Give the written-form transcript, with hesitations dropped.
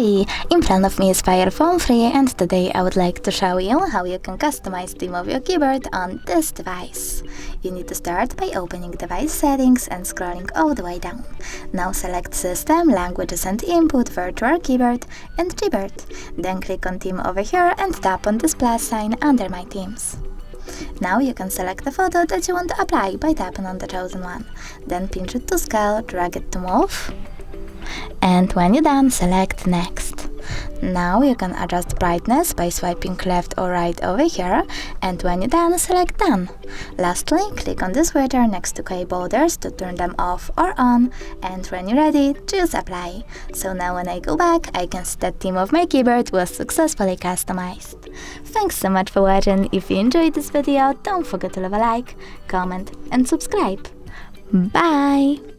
Hey! In front of me is FairPhone 3 and today I would like to show you how you can customize theme of your keyboard on this device. You need to start by opening device settings and scrolling all the way down. Now select System, Languages and Input, Virtual Keyboard and Keyboard. Then click on Theme over here and tap on this plus sign under My Themes. Now you can select the photo that you want to apply by tapping on the chosen one. Then pinch it to scale, drag it to move. And when you're done, select Next. Now you can adjust brightness by swiping left or right over here, and when you're done, select Done. Lastly, click on the switcher next to keyboarders to turn them off or on, and when you're ready, choose Apply. So now when I go back, I can see that theme of my keyboard was successfully customized. Thanks so much for watching. If you enjoyed this video, don't forget to leave a like, comment and subscribe. Bye!